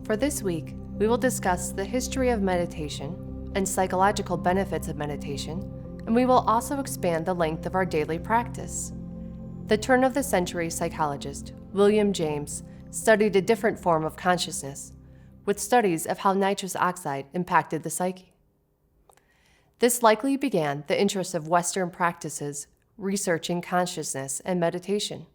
For this week, we will discuss the history of meditation and psychological benefits of meditation, and we will also expand the length of our daily practice. The turn-of-the-century psychologist William James studied a different form of consciousness, with studies of how nitrous oxide impacted the psyche. This likely began the interest of Western practices researching consciousness and meditation.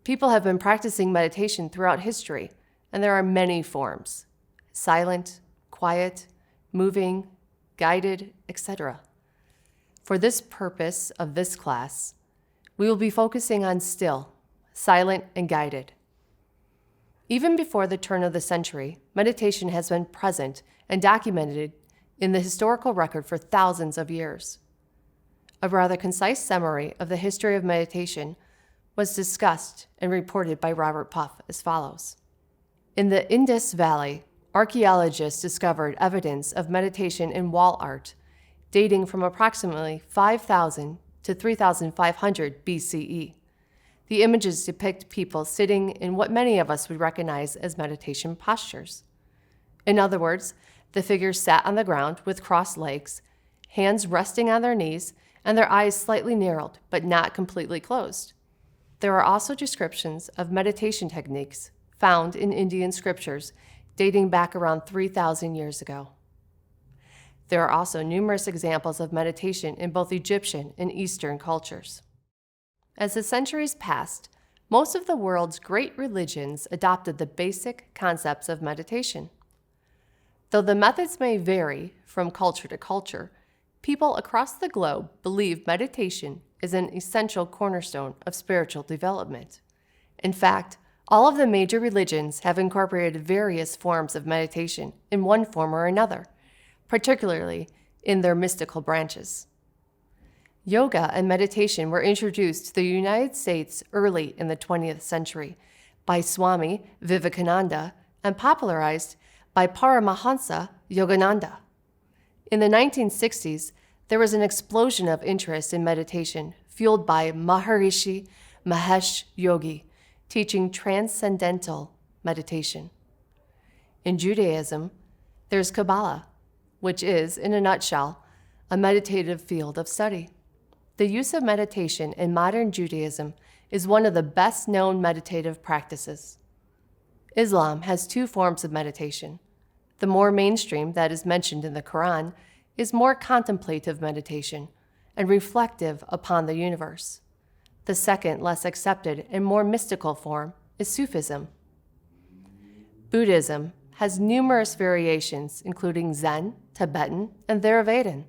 People have been practicing meditation throughout history, and there are many forms: silent, quiet, moving, guided, etc. For this purpose of this class, we will be focusing on still, silent, and guided. Even before the turn of the century, meditation has been present and documented in the historical record for thousands of years. A rather concise summary of the history of meditation was discussed and reported by Robert Puff as follows. In the Indus Valley, archaeologists discovered evidence of meditation in wall art dating from approximately 5,000 to 3,500 BCE. The images depict people sitting in what many of us would recognize as meditation postures. In other words, the figures sat on the ground with crossed legs, hands resting on their knees, and their eyes slightly narrowed but not completely closed. There are also descriptions of meditation techniques found in Indian scriptures dating back around 3,000 years ago. There are also numerous examples of meditation in both Egyptian and Eastern cultures. As the centuries passed, most of the world's great religions adopted the basic concepts of meditation. Though the methods may vary from culture to culture, people across the globe believe meditation is an essential cornerstone of spiritual development. In fact, all of the major religions have incorporated various forms of meditation in one form or another, particularly in their mystical branches. Yoga and meditation were introduced to the United States early in the 20th century by Swami Vivekananda and popularized by Paramahansa Yogananda. In the 1960s, there was an explosion of interest in meditation fueled by Maharishi Mahesh Yogi, teaching transcendental meditation. In Judaism, there's Kabbalah, which is, in a nutshell, a meditative field of study. The use of meditation in modern Judaism is one of the best-known meditative practices. Islam has two forms of meditation. The more mainstream, that is mentioned in the Quran, is more contemplative meditation and reflective upon the universe. The second, less accepted and more mystical form is Sufism. Buddhism has numerous variations, including Zen, Tibetan, and Theravada.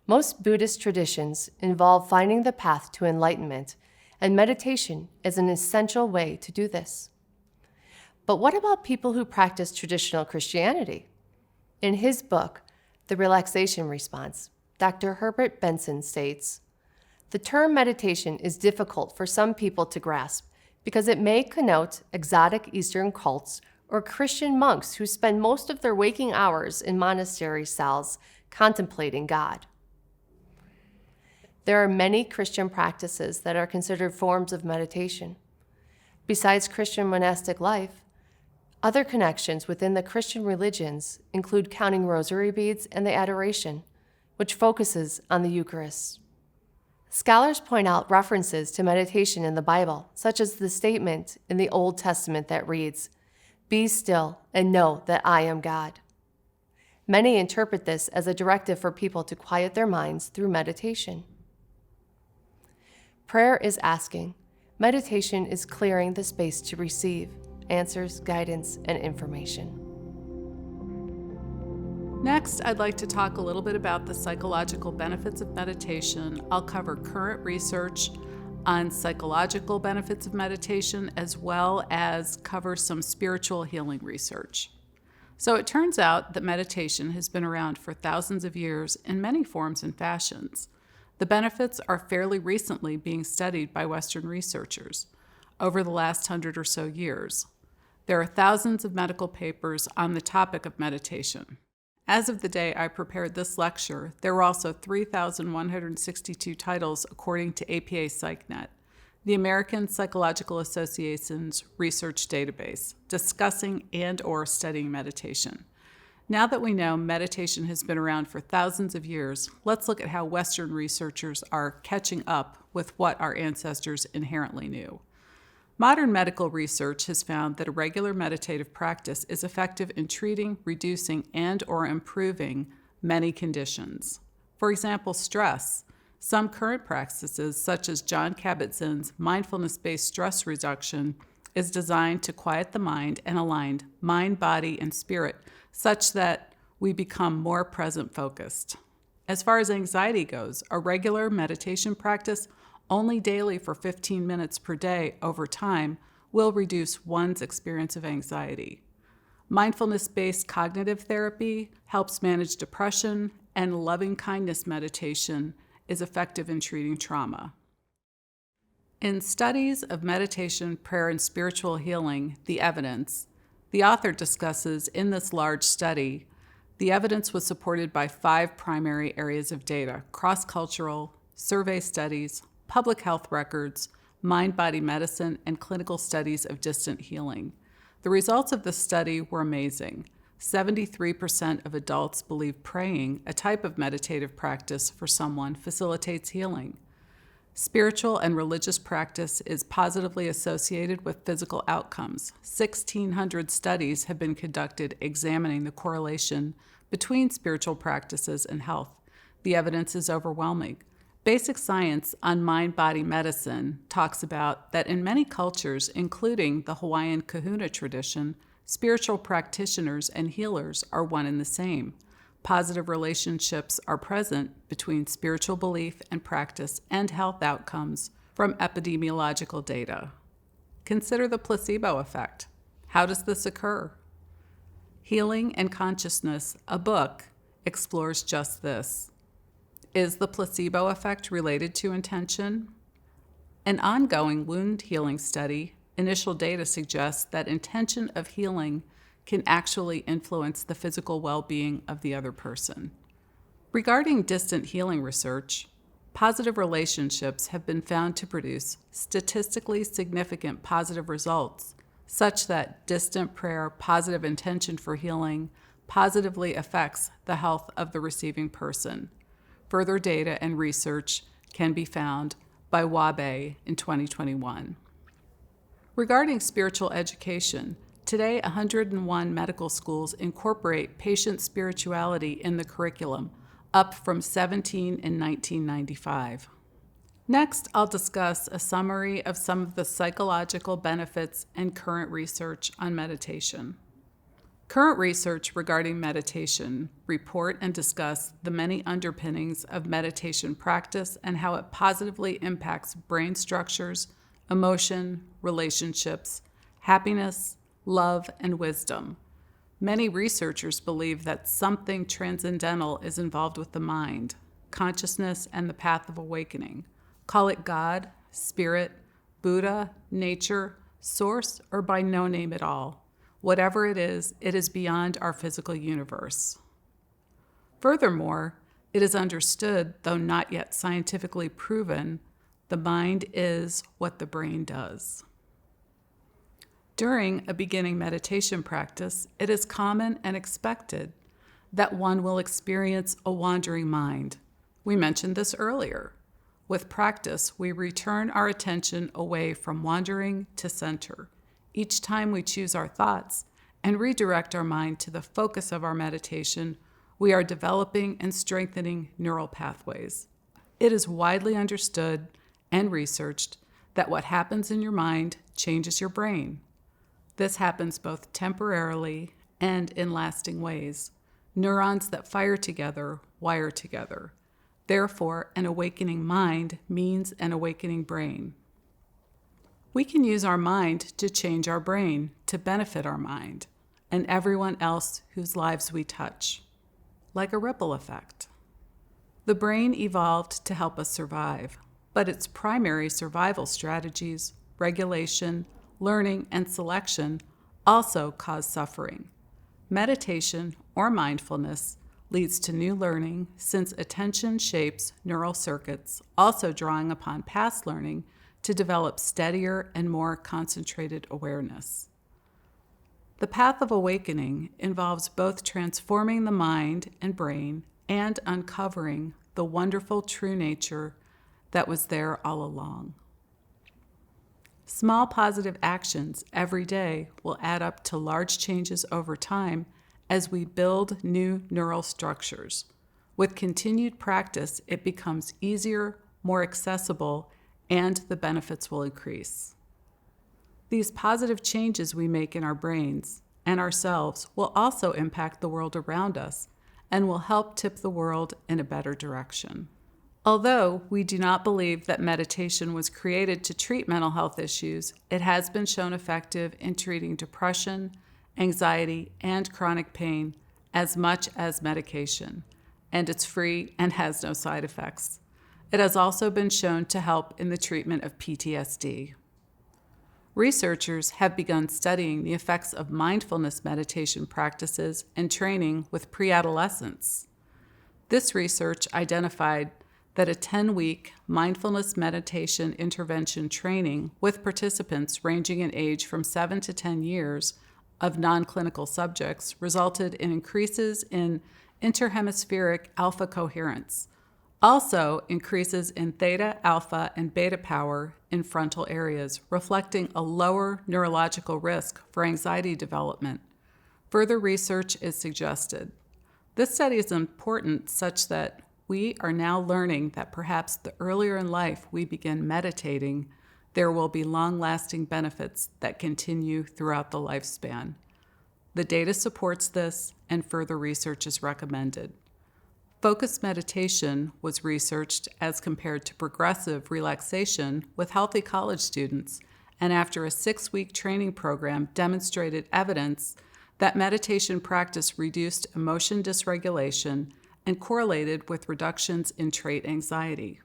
Most Buddhist traditions involve finding the path to enlightenment, and meditation is an essential way to do this. But what about people who practice traditional Christianity? In his book, The Relaxation Response, Dr. Herbert Benson states, "The term meditation is difficult for some people to grasp because it may connote exotic Eastern cults or Christian monks who spend most of their waking hours in monastery cells contemplating God." There are many Christian practices that are considered forms of meditation. Besides Christian monastic life, other connections within the Christian religions include counting rosary beads and the adoration, which focuses on the Eucharist. Scholars point out references to meditation in the Bible, such as the statement in the Old Testament that reads, "Be still and know that I am God." Many interpret this as a directive for people to quiet their minds through meditation. Prayer is asking. Meditation is clearing the space to receive answers, guidance, and information. Next, I'd like to talk a little bit about the psychological benefits of meditation. I'll cover current research on psychological benefits of meditation, as well as cover some spiritual healing research. So it turns out that meditation has been around for thousands of years in many forms and fashions. The benefits are fairly recently being studied by Western researchers over the last 100 or so years. There are thousands of medical papers on the topic of meditation. As of the day I prepared this lecture, there were also 3,162 titles according to APA PsycNet. the American Psychological Association's research database, discussing and/or studying meditation. Now that we know meditation has been around for thousands of years, let's look at how Western researchers are catching up with what our ancestors inherently knew. Modern medical research has found that a regular meditative practice is effective in treating, reducing, and/or improving many conditions. For example, stress. Some current practices, such as John Kabat-Zinn's mindfulness-based stress reduction, is designed to quiet the mind and align mind, body, and spirit such that we become more present-focused. As far as anxiety goes, a regular meditation practice only daily for 15 minutes per day over time will reduce one's experience of anxiety. Mindfulness-based cognitive therapy helps manage depression, and loving-kindness meditation is effective in treating trauma. In Studies of Meditation, Prayer, and Spiritual Healing, the Evidence, the author discusses in this large study, the evidence was supported by 5 primary areas of data: cross-cultural, survey studies, public health records, mind-body medicine, and clinical studies of distant healing. The results of the study were amazing. 73% of adults believe praying, a type of meditative practice for someone, facilitates healing. Spiritual and religious practice is positively associated with physical outcomes. 1,600 studies have been conducted examining the correlation between spiritual practices and health. The evidence is overwhelming. Basic science on mind-body medicine talks about that in many cultures, including the Hawaiian kahuna tradition, spiritual practitioners and healers are one and the same. Positive relationships are present between spiritual belief and practice and health outcomes from epidemiological data. Consider the placebo effect. How does this occur? Healing and Consciousness, a book, explores just this. Is the placebo effect related to intention? An ongoing wound healing study, initial data suggests that intention of healing can actually influence the physical well-being of the other person. Regarding distant healing research, positive relationships have been found to produce statistically significant positive results, such that distant prayer, positive intention for healing, positively affects the health of the receiving person. Further data and research can be found by Wabe in 2021. Regarding spiritual education, today 101 medical schools incorporate patient spirituality in the curriculum, up from 17 in 1995. Next, I'll discuss a summary of some of the psychological benefits and current research on meditation. Current research regarding meditation report and discuss the many underpinnings of meditation practice and how it positively impacts brain structures, emotion, relationships, happiness, love, and wisdom. Many researchers believe that something transcendental is involved with the mind, consciousness, and the path of awakening. Call it God, Spirit, Buddha, nature, source, or by no name at all. Whatever it is beyond our physical universe. Furthermore, it is understood, though not yet scientifically proven, the mind is what the brain does. During a beginning meditation practice, it is common and expected that one will experience a wandering mind. We mentioned this earlier. With practice, we return our attention away from wandering to center. Each time we choose our thoughts and redirect our mind to the focus of our meditation, we are developing and strengthening neural pathways. It is widely understood and researched that what happens in your mind changes your brain. This happens both temporarily and in lasting ways. Neurons that fire together wire together. Therefore, an awakening mind means an awakening brain. We can use our mind to change our brain, to benefit our mind, and everyone else whose lives we touch, like a ripple effect. The brain evolved to help us survive, but its primary survival strategies, regulation, learning, and selection also cause suffering. Meditation, or mindfulness, leads to new learning since attention shapes neural circuits, also drawing upon past learning to develop steadier and more concentrated awareness. The path of awakening involves both transforming the mind and brain and uncovering the wonderful true nature that was there all along. Small positive actions every day will add up to large changes over time as we build new neural structures. With continued practice, it becomes easier, more accessible, and the benefits will increase. These positive changes we make in our brains and ourselves will also impact the world around us and will help tip the world in a better direction. Although we do not believe that meditation was created to treat mental health issues, it has been shown effective in treating depression, anxiety, and chronic pain as much as medication, and it's free and has no side effects. It has also been shown to help in the treatment of PTSD. Researchers have begun studying the effects of mindfulness meditation practices and training with pre-adolescents. This research identified that a 10-week mindfulness meditation intervention training with participants ranging in age from 7 to 10 years of non-clinical subjects resulted in increases in interhemispheric alpha coherence, also increases in theta, alpha, and beta power in frontal areas, reflecting a lower neurological risk for anxiety development. Further research is suggested. This study is important such that we are now learning that perhaps the earlier in life we begin meditating, there will be long-lasting benefits that continue throughout the lifespan. The data supports this, and further research is recommended. Focused meditation was researched as compared to progressive relaxation with healthy college students, and after a 6-week training program demonstrated evidence that meditation practice reduced emotion dysregulation and correlated with reductions in trait anxiety.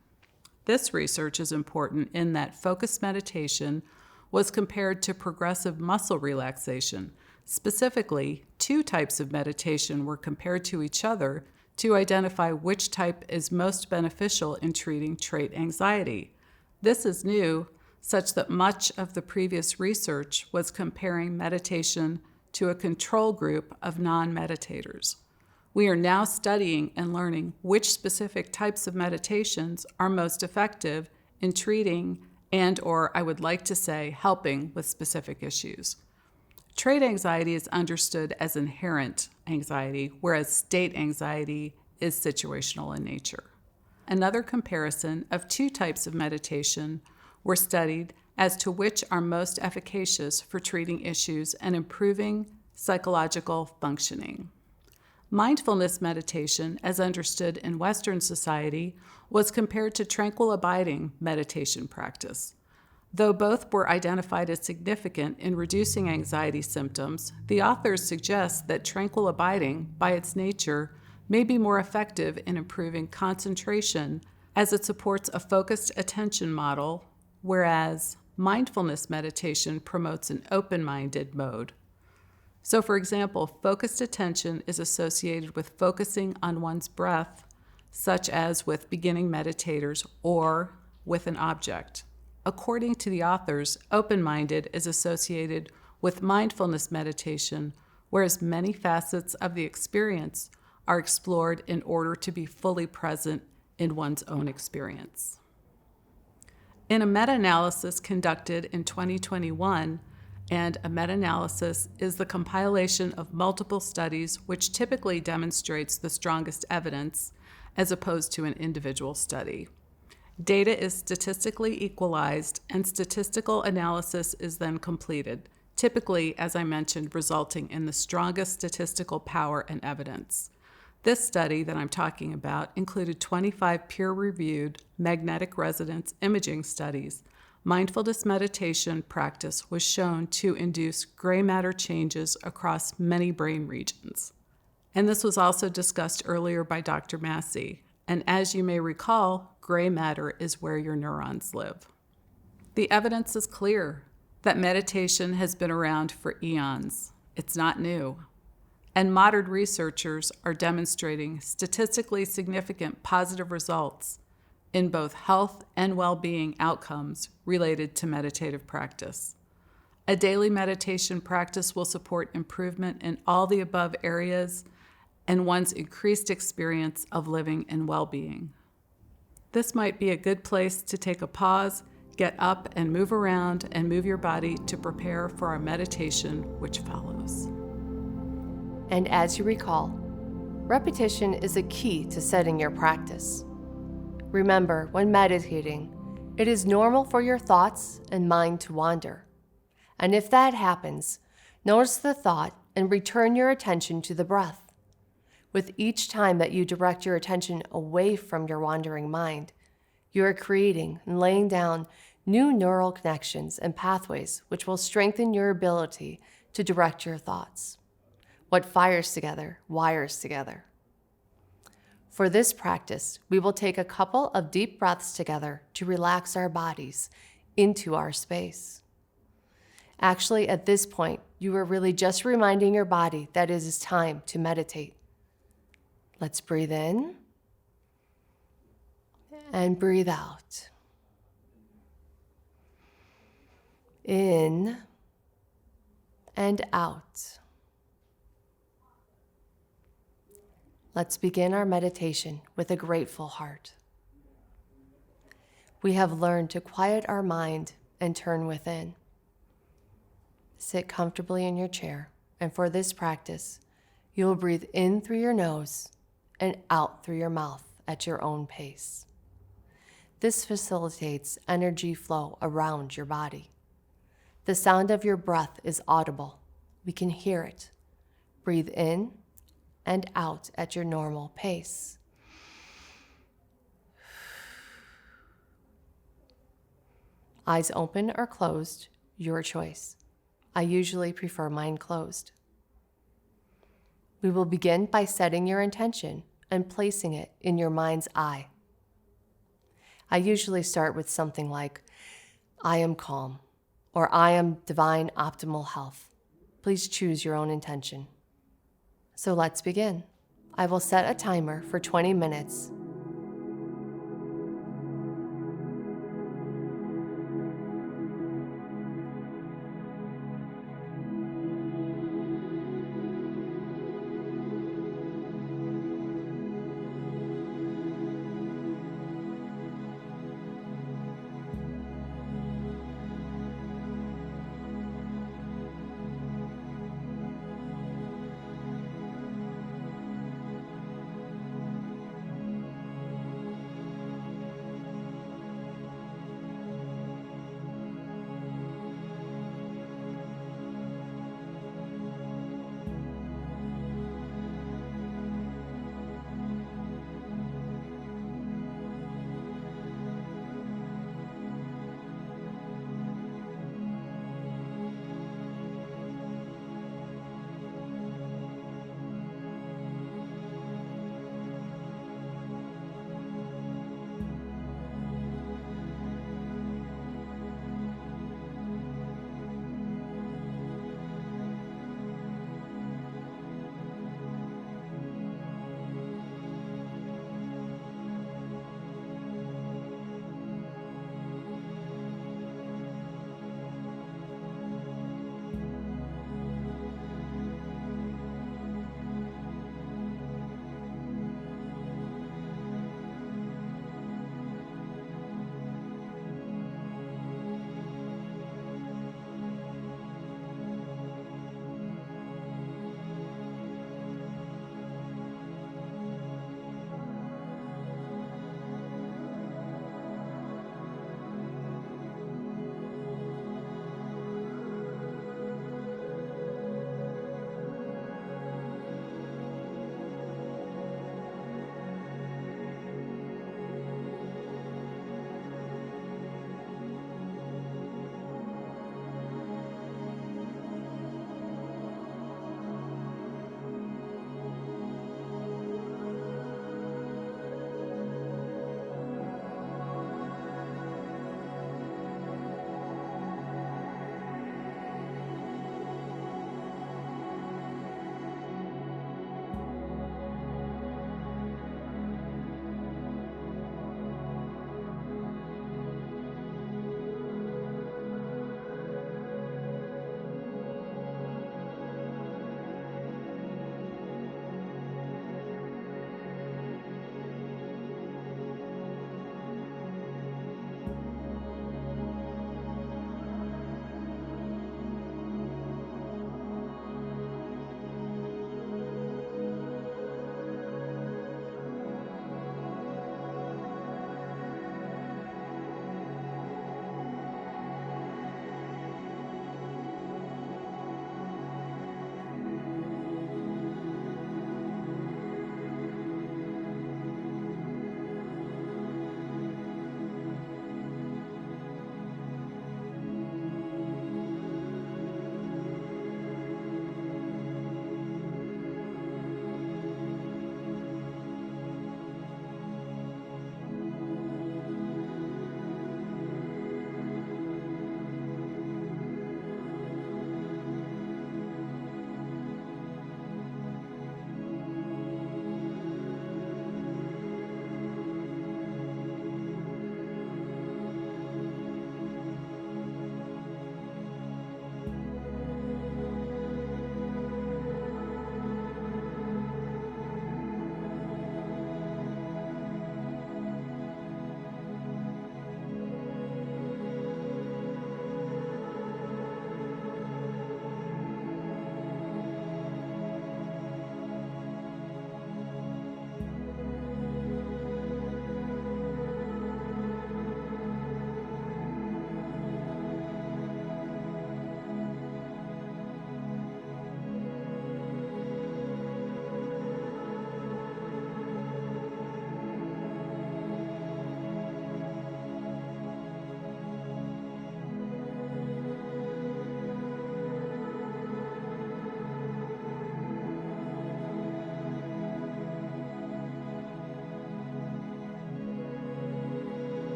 This research is important in that focused meditation was compared to progressive muscle relaxation. Specifically, 2 types of meditation were compared to each other to identify which type is most beneficial in treating trait anxiety. This is new, such that much of the previous research was comparing meditation to a control group of non-meditators. We are now studying and learning which specific types of meditations are most effective in treating and/or, I would like to say, helping with specific issues. Trait anxiety is understood as inherent anxiety, whereas state anxiety is situational in nature. Another comparison of 2 types of meditation were studied as to which are most efficacious for treating issues and improving psychological functioning. Mindfulness meditation, as understood in Western society, was compared to tranquil abiding meditation practice. Though both were identified as significant in reducing anxiety symptoms, the authors suggest that tranquil abiding, by its nature, may be more effective in improving concentration as it supports a focused attention model, whereas mindfulness meditation promotes an open-minded mode. So, for example, focused attention is associated with focusing on one's breath, such as with beginning meditators or with an object. According to the authors, open-minded is associated with mindfulness meditation, whereas many facets of the experience are explored in order to be fully present in one's own experience. In a meta-analysis conducted in 2021, and a meta-analysis is the compilation of multiple studies which typically demonstrates the strongest evidence as opposed to an individual study. Data is statistically equalized and statistical analysis is then completed, typically, as I mentioned, resulting in the strongest statistical power and evidence. This study that I'm talking about included 25 peer-reviewed magnetic resonance imaging studies. Mindfulness meditation practice was shown to induce gray matter changes across many brain regions. And this was also discussed earlier by Dr. Massey. And as you may recall, gray matter is where your neurons live. The evidence is clear that meditation has been around for eons. It's not new. And modern researchers are demonstrating statistically significant positive results in both health and well-being outcomes related to meditative practice. A daily meditation practice will support improvement in all the above areas and one's increased experience of living and well-being. This might be a good place to take a pause, get up and move around, and move your body to prepare for our meditation, which follows. And as you recall, repetition is a key to setting your practice. Remember, when meditating, it is normal for your thoughts and mind to wander. And if that happens, notice the thought and return your attention to the breath. With each time that you direct your attention away from your wandering mind, you are creating and laying down new neural connections and pathways which will strengthen your ability to direct your thoughts. What fires together, wires together. For this practice, we will take a couple of deep breaths together to relax our bodies into our space. Actually, at this point, you are really just reminding your body that it is time to meditate. Let's breathe in and breathe out. In and out. Let's begin our meditation with a grateful heart. We have learned to quiet our mind and turn within. Sit comfortably in your chair, and for this practice, you will breathe in through your nose and out through your mouth at your own pace. This facilitates energy flow around your body. The sound of your breath is audible. We can hear it. Breathe in and out at your normal pace. Eyes open or closed, your choice. I usually prefer mine closed. We will begin by setting your intention and placing it in your mind's eye. I usually start with something like, I am calm, or I am divine optimal health. Please choose your own intention. So let's begin. I will set a timer for 20 minutes.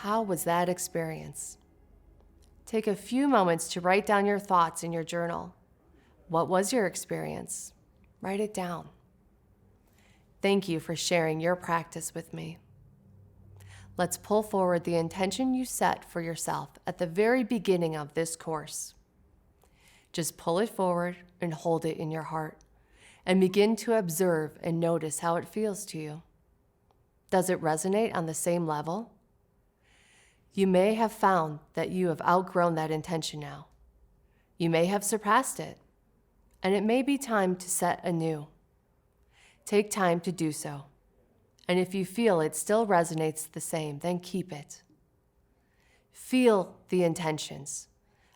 How was that experience? Take a few moments to write down your thoughts in your journal. What was your experience? Write it down. Thank you for sharing your practice with me. Let's pull forward the intention you set for yourself at the very beginning of this course. Just pull it forward and hold it in your heart, and begin to observe and notice how it feels to you. Does it resonate on the same level? You may have found that you have outgrown that intention now. You may have surpassed it, and it may be time to set anew. Take time to do so, and if you feel it still resonates the same, then keep it. Feel the intentions.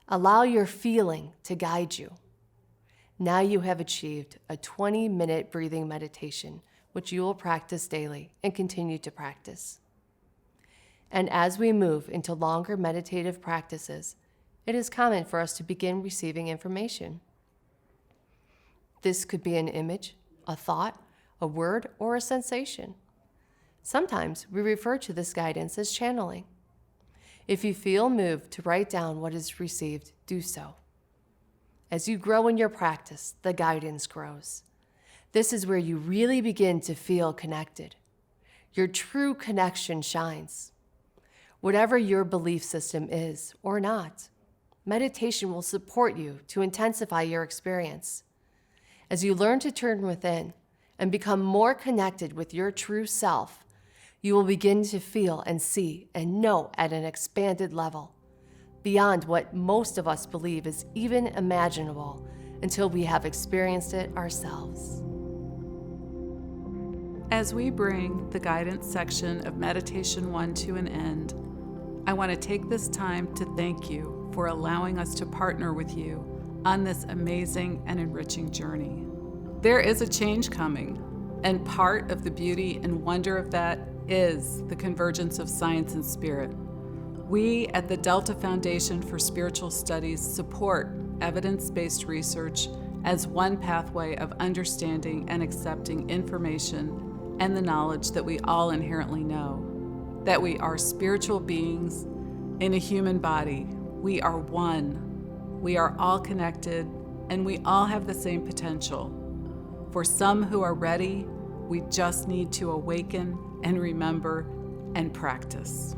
Allow your feeling to guide you. Now you have achieved a 20-minute breathing meditation, which you will practice daily and continue to practice. And as we move into longer meditative practices, it is common for us to begin receiving information. This could be an image, a thought, a word, or a sensation. Sometimes we refer to this guidance as channeling. If you feel moved to write down what is received, do so. As you grow in your practice, the guidance grows. This is where you really begin to feel connected. Your true connection shines. Whatever your belief system is or not, meditation will support you to intensify your experience. As you learn to turn within and become more connected with your true self, you will begin to feel and see and know at an expanded level, beyond what most of us believe is even imaginable until we have experienced it ourselves. As we bring the guidance section of Meditation 1 to an end, I want to take this time to thank you for allowing us to partner with you on this amazing and enriching journey. There is a change coming, and part of the beauty and wonder of that is the convergence of science and spirit. We at the Delta Foundation for Spiritual Studies support evidence-based research as one pathway of understanding and accepting information and the knowledge that we all inherently know, that we are spiritual beings in a human body. We are one. We are all connected, and we all have the same potential. For some who are ready, we just need to awaken and remember and practice.